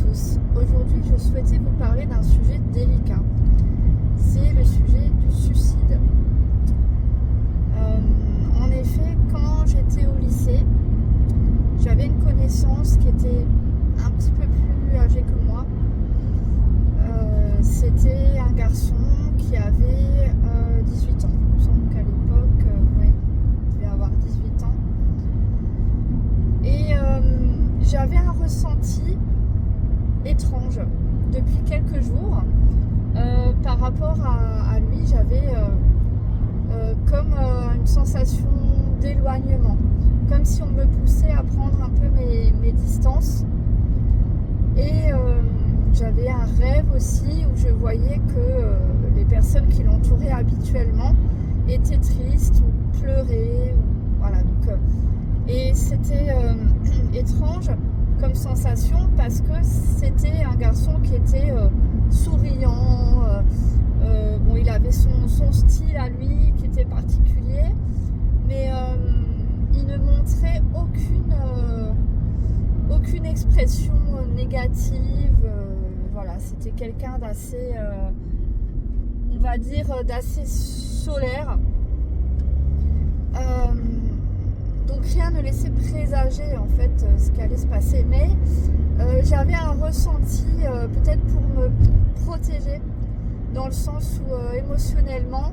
tous. Aujourd'hui, je souhaitais vous parler d'un sujet délicat. C'est le sujet du suicide. En effet, quand j'étais au lycée, j'avais une connaissance qui était un petit peu plus âgée que moi. C'était un garçon qui avait 18 ans. Il me semble qu'à l'époque, il devait avoir 18 ans. Et j'avais un ressenti étrange depuis quelques jours par rapport à lui. J'avais comme une sensation d'éloignement, comme si on me poussait à prendre un peu mes distances. Et j'avais un rêve aussi où je voyais que les personnes qui l'entouraient habituellement étaient tristes ou pleuraient. Voilà, donc, et c'était étrange comme sensation parce que c'était un garçon qui était souriant. Bon, il avait son style à lui qui était particulier, mais il ne montrait aucune expression négative. Voilà, c'était quelqu'un d'assez, on va dire, d'assez solaire. Donc rien ne laissait présager en fait ce qui allait se passer, mais j'avais un ressenti peut-être pour me protéger, dans le sens où émotionnellement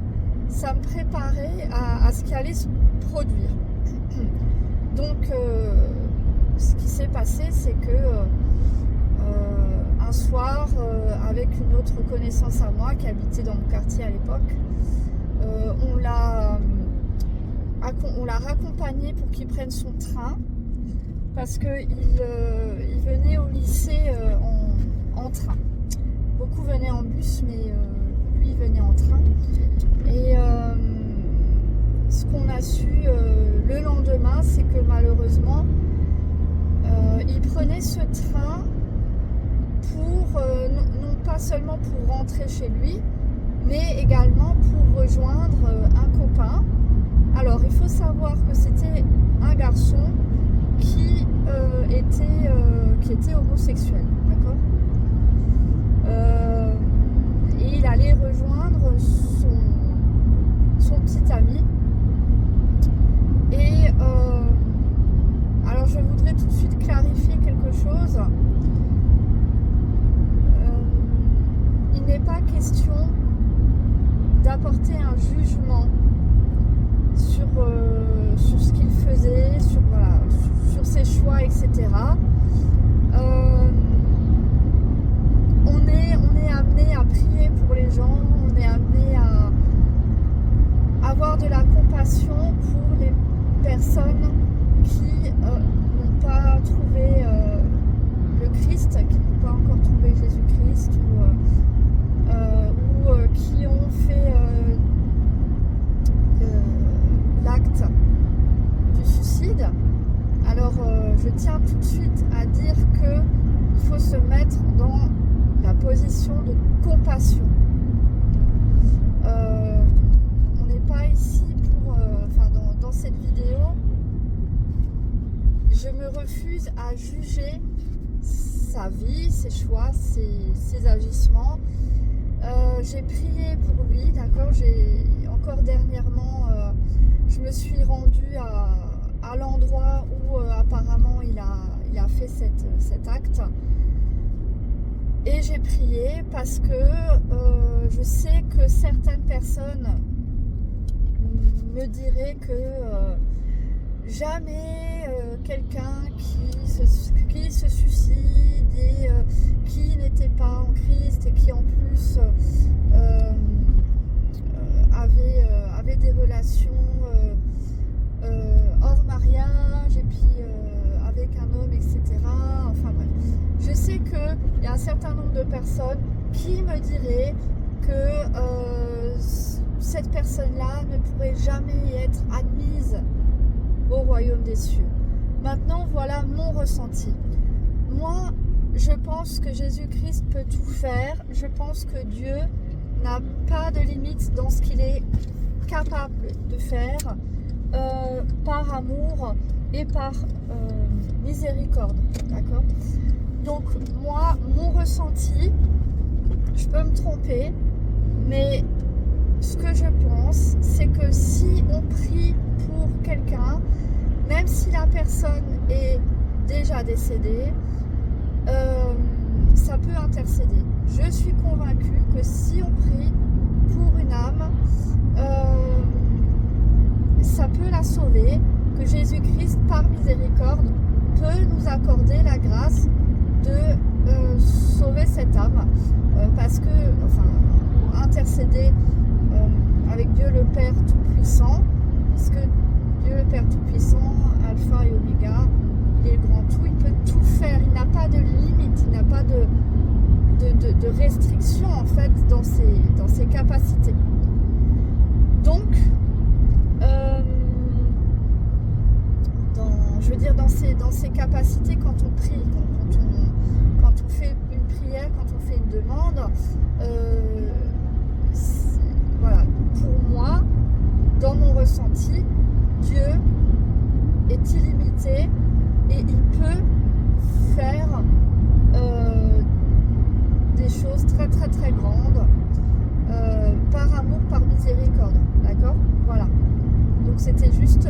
ça me préparait à ce qui allait se produire. Donc ce qui s'est passé, c'est que un soir, avec une autre connaissance à moi qui habitait dans mon quartier à l'époque, on l'a raccompagné pour qu'il prenne son train parce qu'il venait au lycée en train. Beaucoup venaient en bus, mais lui il venait en train. Et ce qu'on a su le lendemain, c'est que malheureusement il prenait ce train pour non pas seulement pour rentrer chez lui, mais également pour rejoindre un copain. Alors, il faut savoir que c'était un garçon qui était homosexuel, d'accord ? Et il allait rejoindre son petit ami. Et alors, je voudrais tout de suite clarifier quelque chose. Il n'est pas question d'apporter un jugement sur ce qu'il faisait, sur ses choix, etc. On est amené à prier pour les gens, on est amené à avoir de la compassion pour les personnes qui n'ont pas trouvé le Christ, qui n'ont pas encore trouvé Jésus-Christ, ou qui ont fait l'acte du suicide. Alors je tiens tout de suite à dire qu'il faut se mettre dans la position de compassion. On n'est pas ici pour dans cette vidéo, je me refuse à juger sa vie, ses choix, ses agissements. J'ai prié pour lui, d'accord. Encore dernièrement, je me suis rendue à l'endroit où apparemment il a fait cet acte. Et j'ai prié parce que je sais que certaines personnes me diraient que jamais quelqu'un qui se suicide et qui n'était pas en Christ et qui en plus avait des relations hors mariage et puis avec un homme, etc. Enfin bref, je sais qu'il y a un certain nombre de personnes qui me diraient que cette personne-là ne pourrait jamais être admise au royaume des cieux. Maintenant, voilà mon ressenti. Moi, je pense que Jésus-Christ peut tout faire. Je pense que Dieu n'a pas de limite dans ce qu'il est capable de faire par amour et par miséricorde, d'accord ? Donc moi, mon ressenti, je peux me tromper, mais ce que je pense, c'est que si on prie pour quelqu'un, même si la personne est déjà décédée, ça peut intercéder. Je suis convaincue que si on prie pour une âme, ça peut la sauver, que Jésus-Christ, par miséricorde, peut nous accorder la grâce de sauver cette âme, parce que, enfin, intercéder avec Dieu le Père Tout-Puissant, puisque Dieu le Père Tout-Puissant, Alpha et Oméga, il est le grand tout, il peut tout faire, il n'a pas de limite, il n'a pas de restriction en fait dans ses capacités. Donc, dans ses capacités quand on prie, quand on fait une prière, quand on fait une demande, voilà, pour moi, dans mon ressenti, Dieu est illimité et il peut faire des choses très très très grandes par amour, par miséricorde, d'accord? Voilà, donc c'était juste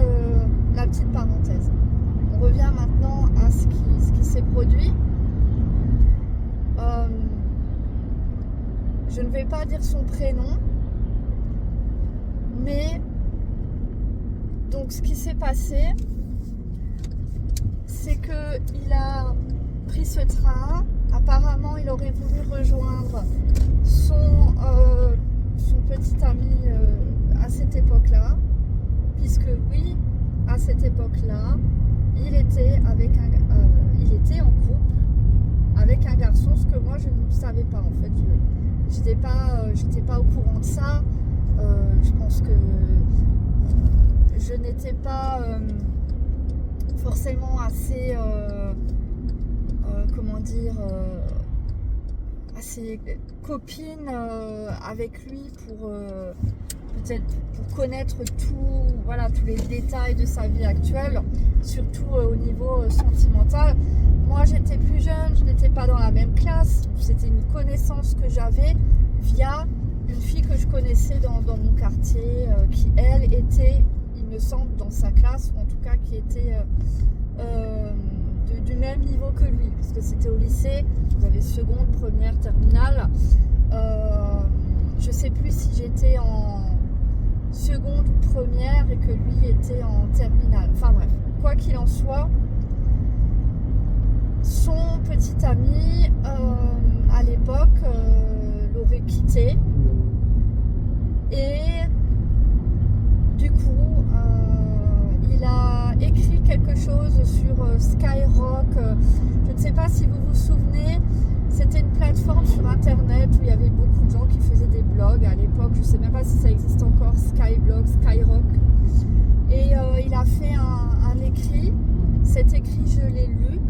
la petite parenthèse. On revient maintenant à ce qui s'est produit. Je ne vais pas dire son prénom, mais donc ce qui s'est passé, c'est qu'il a pris ce train. Apparemment, il aurait voulu rejoindre son petit ami à cette époque-là, puisque oui, à cette époque-là, il était en couple avec un garçon, ce que moi je ne savais pas en fait. J'étais pas au courant de ça. Je pense que je n'étais pas forcément assez assez copine avec lui pour peut-être pour connaître tous les détails de sa vie actuelle, surtout au niveau sentimental. Moi j'étais plus jeune, je n'étais pas dans la même classe, c'était une connaissance que j'avais via une fille que je connaissais dans mon quartier, qui elle était, il me semble, dans sa classe, ou en tout cas qui était du même niveau que lui, parce que c'était au lycée, vous avez seconde, première, terminale. Je sais plus si j'étais en seconde ou première et que lui était en terminale. Enfin bref, quoi qu'il en soit, son petit ami à l'époque l'aurait quitté et du coup il a écrit quelque chose sur Skyrock. Je ne sais pas si vous vous souvenez, c'était une plateforme sur internet où il y avait beaucoup de gens qui faisaient des blogs à l'époque. Je ne sais même pas si ça existe encore, Skyblog, Skyrock. Et il a fait un écrit. Cet écrit, je l'ai lu.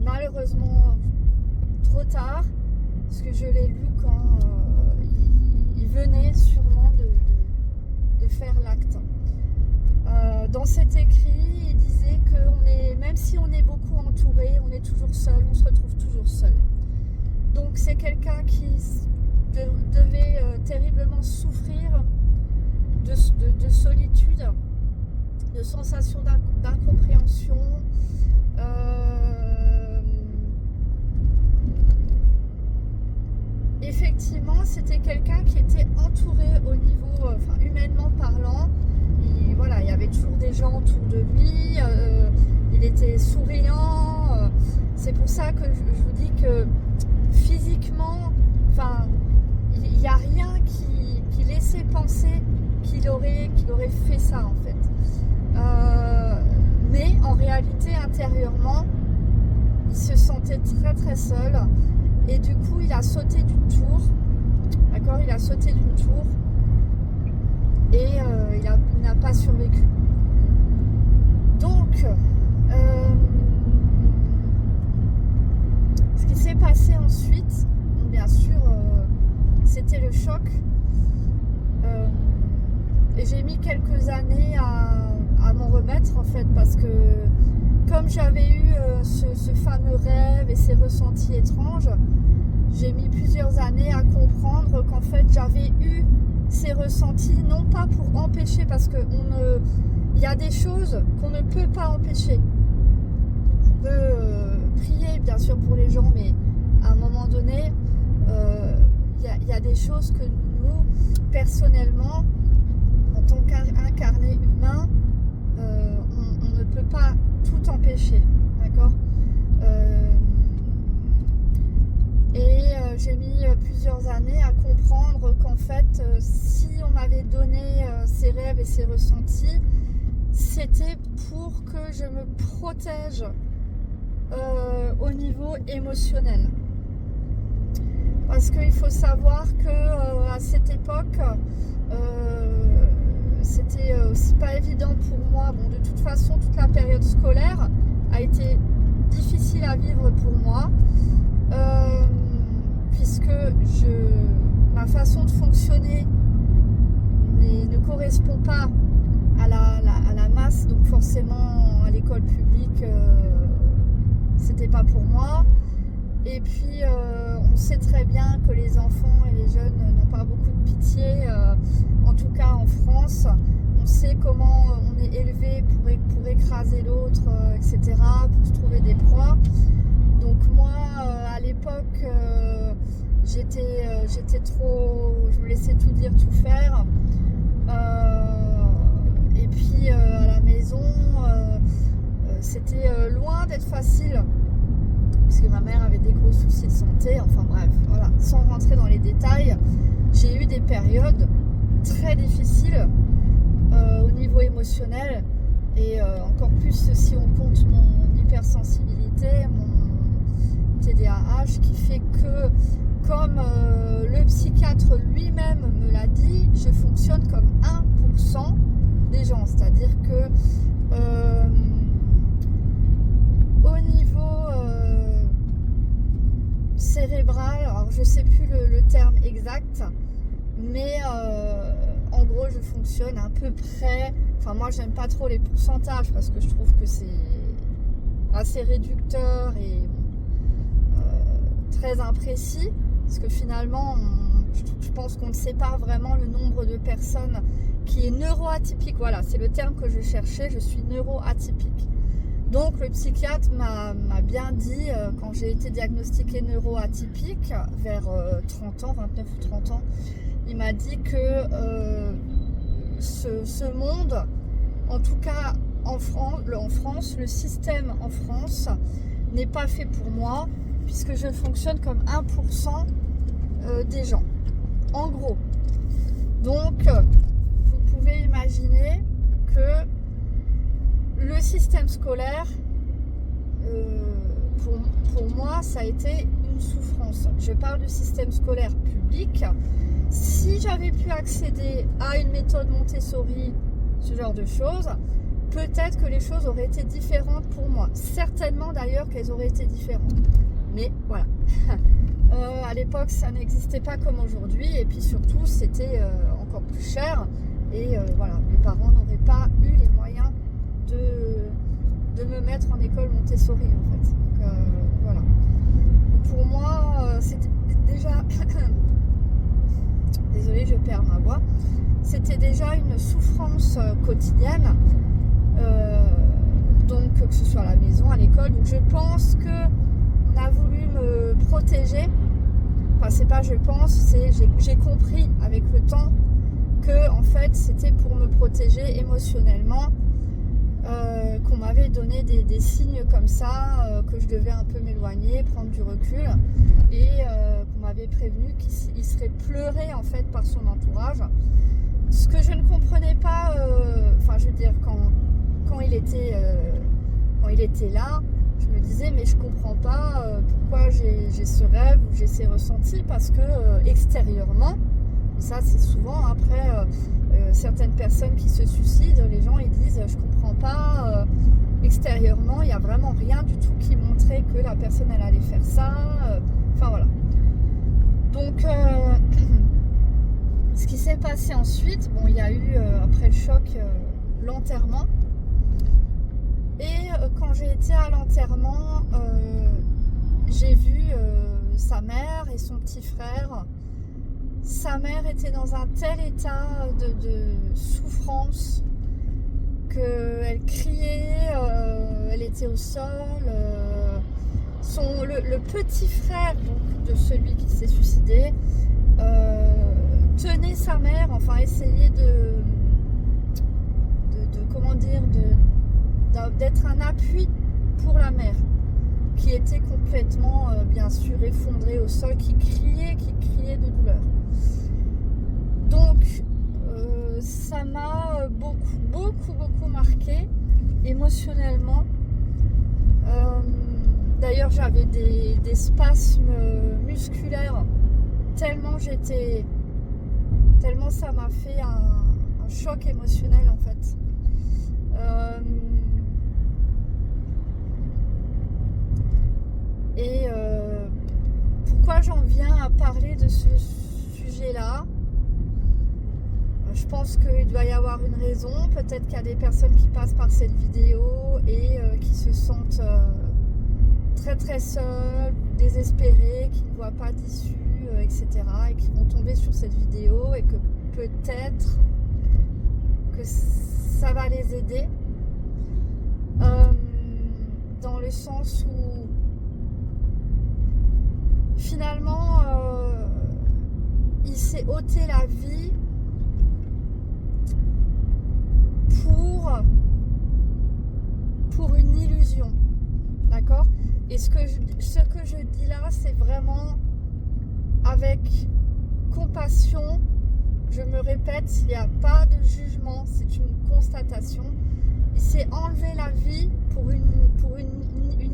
Malheureusement, trop tard, parce que je l'ai lu quand il venait sûrement de faire l'acte. Dans cet écrit, il disait que même si on est beaucoup entouré, on est toujours seul, on se retrouve toujours seul. Donc c'est quelqu'un qui devait terriblement souffrir de solitude, de sensation d'incompréhension. Effectivement, c'était quelqu'un qui était entouré au niveau, humainement parlant. Il y avait toujours des gens autour de lui. Il était souriant. C'est pour ça que je vous dis que physiquement, il n'y a rien qui laissait penser qu'il aurait fait ça en fait. Mais en réalité, intérieurement, il se sentait très très seul. Et du coup, il a sauté d'une tour. D'accord ? Il a sauté d'une tour. Et il n'a pas survécu. Donc, ce qui s'est passé ensuite, bien sûr, c'était le choc. Et j'ai mis quelques années à m'en remettre, en fait, parce que, comme comme j'avais eu ce fameux rêve et ces ressentis étranges, j'ai mis plusieurs années à comprendre qu'en fait j'avais eu ces ressentis, non pas pour empêcher, parce que il y a des choses qu'on ne peut pas empêcher. On peut prier bien sûr pour les gens, mais à un moment donné, il y a des choses que nous, personnellement, en tant qu'incarné humain, on ne peut pas tout empêcher, d'accord. J'ai mis plusieurs années à comprendre qu'en fait, si on m'avait donné ces rêves et ces ressentis, c'était pour que je me protège au niveau émotionnel. Parce qu'il faut savoir que à cette époque, c'était aussi pas évident pour moi. Bon, de toute façon, toute la période scolaire a été difficile à vivre pour moi, puisque ma façon de fonctionner ne correspond pas à la masse, donc forcément à l'école publique, c'était pas pour moi. Et puis on sait très bien que les enfants et les jeunes n'ont pas beaucoup de pitié, en tout cas en France. On sait comment on est élevé pour écraser l'autre, etc., pour se trouver des proies. Donc moi, à l'époque, j'étais trop... Je me laissais tout dire, tout faire. Et puis à la maison, c'était loin d'être facile, parce que ma mère avait des gros soucis de santé. Enfin bref, voilà. Sans rentrer dans les détails, j'ai eu des périodes très difficiles au niveau émotionnel, et encore plus si on compte mon hypersensibilité, mon TDAH, qui fait que, comme le psychiatre lui-même me l'a dit, je fonctionne comme 1% des gens. C'est-à-dire que au niveau cérébral, alors je ne sais plus le terme exact, mais en gros je fonctionne à peu près, enfin moi j'aime pas trop les pourcentages parce que je trouve que c'est assez réducteur et très imprécis, parce que finalement je pense qu'on ne sait pas vraiment le nombre de personnes qui est neuroatypique. Voilà, c'est le terme que je cherchais, je suis neuroatypique. Donc le psychiatre m'a bien dit, quand j'ai été diagnostiquée neuroatypique vers 30 ans, 29 ou 30 ans, il m'a dit que ce monde, en tout cas en France, le système en France n'est pas fait pour moi, puisque je fonctionne comme 1% des gens, en gros. Donc vous pouvez imaginer que le système scolaire, pour moi, ça a été une souffrance. Je parle du système scolaire public. Si j'avais pu accéder à une méthode Montessori, ce genre de choses, peut-être que les choses auraient été différentes pour moi. Certainement d'ailleurs qu'elles auraient été différentes. Mais voilà. À l'époque, ça n'existait pas comme aujourd'hui. Et puis surtout, c'était encore plus cher. Et voilà, mes parents n'auraient pas eu les moyens de me mettre en école Montessori, en fait. Donc voilà. Pour moi, c'était déjà... Désolée, je perds ma voix. C'était déjà une souffrance quotidienne, donc que ce soit à la maison, à l'école. Donc je pense qu'on a voulu me protéger. Enfin, c'est pas je pense, c'est j'ai compris avec le temps que en fait c'était pour me protéger émotionnellement, qu'on m'avait donné des signes comme ça, que je devais un peu m'éloigner, prendre du recul, et qu'on m'avait prévenu qu'il serait pleuré en fait par son entourage. Ce que je ne comprenais pas, enfin je veux dire, quand il était là, je me disais mais je comprends pas pourquoi j'ai ce rêve ou j'ai ces ressentis, parce que extérieurement, ça c'est souvent après certaines personnes qui se suicident, les gens ils disent je comprends pas, extérieurement il n'y a vraiment rien du tout qui montrait que la personne elle allait faire ça, enfin voilà. Donc ce qui s'est passé ensuite, bon, il y a eu après le choc l'enterrement, et quand j'ai était à l'enterrement, j'ai vu sa mère et son petit frère. Sa mère était dans un tel état de souffrance qu'elle criait, elle était au sol. Le petit frère donc, de celui qui s'est suicidé tenait sa mère, enfin essayait comment dire, d'être un appui pour la mère, qui était complètement, bien sûr, effondrée au sol, qui criait de douleur. Donc, ça m'a beaucoup marqué émotionnellement. D'ailleurs, j'avais des spasmes musculaires, tellement ça m'a fait un choc émotionnel en fait. Pourquoi j'en viens à parler de ce sujet-là? Je pense qu'il doit y avoir une raison. Peut-être qu'il y a des personnes qui passent par cette vidéo et qui se sentent très seules, désespérées, qui ne voient pas d'issue, etc. et qui vont tomber sur cette vidéo et que peut-être que ça va les aider. Dans le sens où finalement il s'est ôté la vie pour une illusion, d'accord? Et ce que je dis là, c'est vraiment avec compassion. Je me répète, il n'y a pas de jugement, c'est une constatation. Il s'est enlevé la vie pour une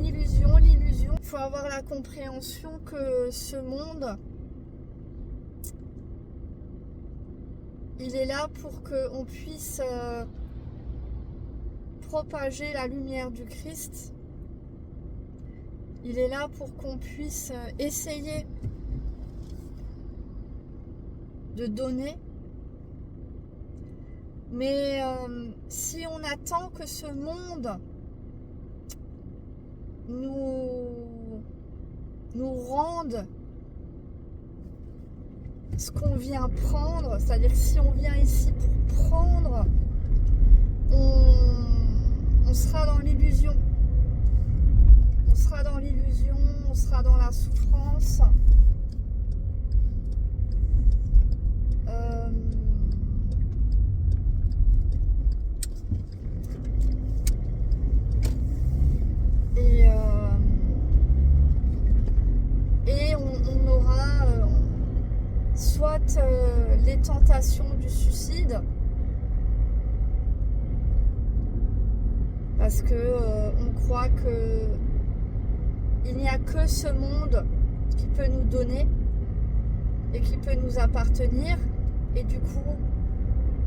illusion. L'illusion, il faut avoir la compréhension que ce monde, il est là pour qu'on puisse propager la lumière du Christ. Il est là pour qu'on puisse essayer de donner. Mais si on attend que ce monde nous rende ce qu'on vient prendre, c'est-à-dire que si on vient ici pour prendre, on sera dans l'illusion. On sera dans l'illusion, on sera dans la souffrance. Et on aura soit les tentations du suicide, parce que on croit que il n'y a que ce monde qui peut nous donner et qui peut nous appartenir, et du coup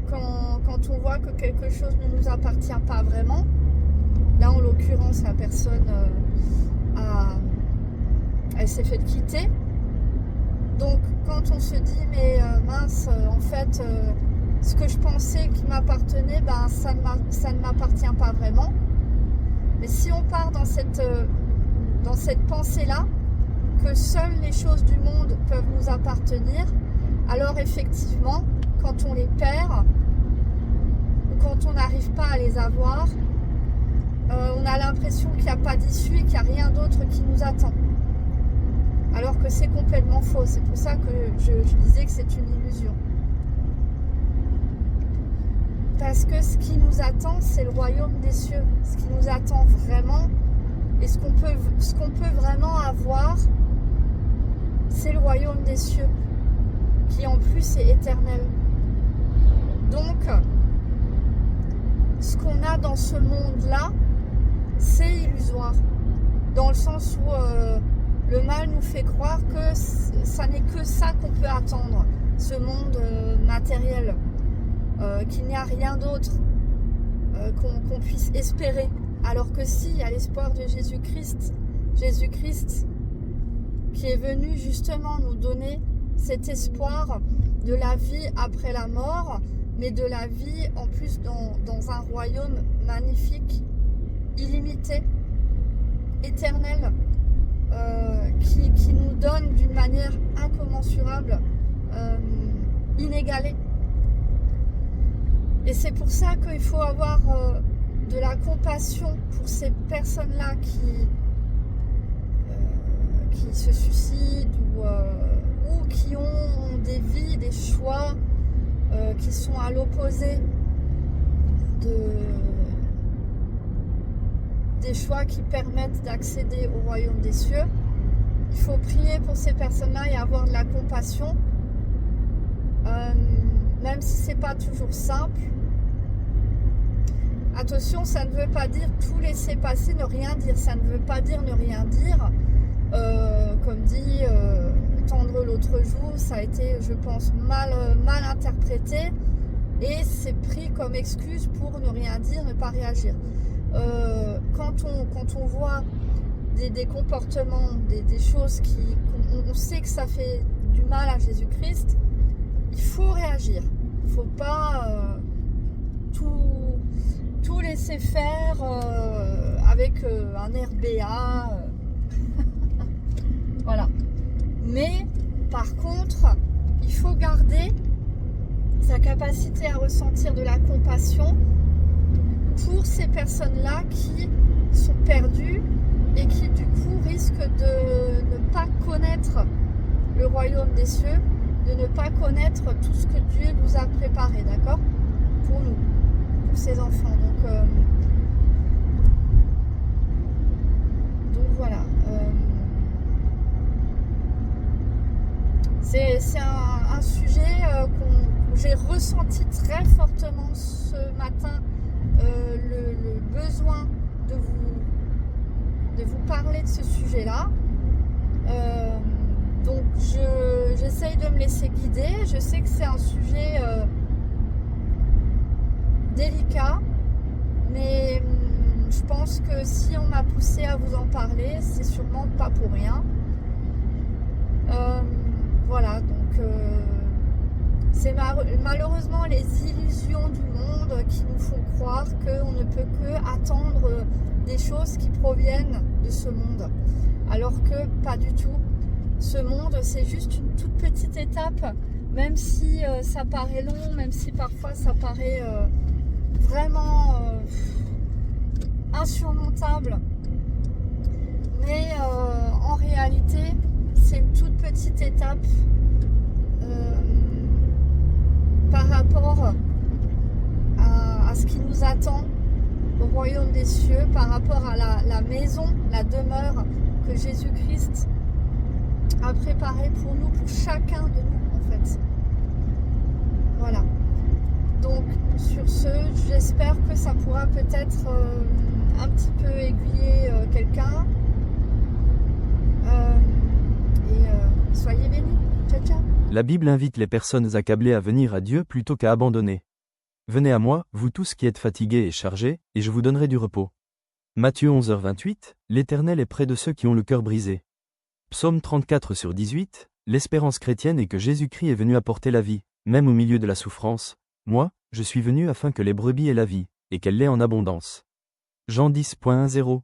quand on voit que quelque chose ne nous appartient pas vraiment, là en l'occurrence la personne elle s'est fait quitter, donc quand on se dit mais mince, en fait ce que je pensais qui m'appartenait, ben ça ne m'appartient pas vraiment. Mais si on part dans cette pensée-là, que seules les choses du monde peuvent nous appartenir, alors effectivement, quand on les perd, ou quand on n'arrive pas à les avoir, on a l'impression qu'il n'y a pas d'issue et qu'il n'y a rien d'autre qui nous attend. Alors que c'est complètement faux. C'est pour ça que je disais que c'est une illusion. Parce que ce qui nous attend, c'est le royaume des cieux. Ce qui nous attend vraiment, et ce qu'on peut vraiment avoir, c'est le royaume des cieux, qui en plus est éternel. Donc, ce qu'on a dans ce monde-là, c'est illusoire. Dans le sens où le mal nous fait croire que ça n'est que ça qu'on peut attendre, ce monde matériel. Qu'il n'y a rien d'autre qu'on puisse espérer, alors que si, il y a l'espoir de Jésus-Christ qui est venu justement nous donner cet espoir de la vie après la mort, mais de la vie en plus dans un royaume magnifique, illimité, éternel qui nous donne d'une manière incommensurable, inégalée. Et c'est pour ça qu'il faut avoir de la compassion pour ces personnes-là qui se suicident ou qui ont des vies, des choix qui sont à l'opposé des choix qui permettent d'accéder au royaume des cieux. Il faut prier pour ces personnes-là et avoir de la compassion, même si c'est pas toujours simple. Attention, ça ne veut pas dire tout laisser passer, ne rien dire. Ça ne veut pas dire ne rien dire. Comme dit Tendre l'autre jour, ça a été, je pense, mal interprété et c'est pris comme excuse pour ne rien dire, ne pas réagir. Quand on voit des comportements, des choses on sait que ça fait du mal à Jésus-Christ, il faut réagir. Il ne faut pas tout laisser faire avec un air béat. Voilà. Mais par contre, il faut garder sa capacité à ressentir de la compassion pour ces personnes-là qui sont perdues et qui du coup risquent de ne pas connaître le royaume des cieux, de ne pas connaître tout ce que Dieu nous a préparé, d'accord, pour nous, pour ses enfants. Donc voilà. C'est un sujet que j'ai ressenti très fortement ce matin, le besoin de vous parler de ce sujet-là. Donc j'essaye de me laisser guider. Je sais que c'est un sujet délicat, mais je pense que si on m'a poussé à vous en parler, c'est sûrement pas pour rien. Voilà, donc c'est malheureusement les illusions du monde qui nous font croire qu'on ne peut que attendre des choses qui proviennent de ce monde, alors que pas du tout. Ce monde, c'est juste une toute petite étape, même si ça paraît long, même si parfois ça paraît vraiment insurmontable. Mais en réalité, c'est une toute petite étape par rapport à ce qui nous attend au royaume des cieux, par rapport à la maison, la demeure que Jésus-Christ a préparée pour nous, pour chacun de nous en fait. Voilà. Donc sur ce, j'espère que ça pourra peut-être un petit peu aiguiller quelqu'un. Soyez bénis. Ciao, ciao. La Bible invite les personnes accablées à venir à Dieu plutôt qu'à abandonner. Venez à moi, vous tous qui êtes fatigués et chargés, et je vous donnerai du repos. Matthieu 11h28, l'Éternel est près de ceux qui ont le cœur brisé. Psaume 34/18, l'espérance chrétienne est que Jésus-Christ est venu apporter la vie, même au milieu de la souffrance. Moi, je suis venu afin que les brebis aient la vie, et qu'elle l'ait en abondance. Jean 10.10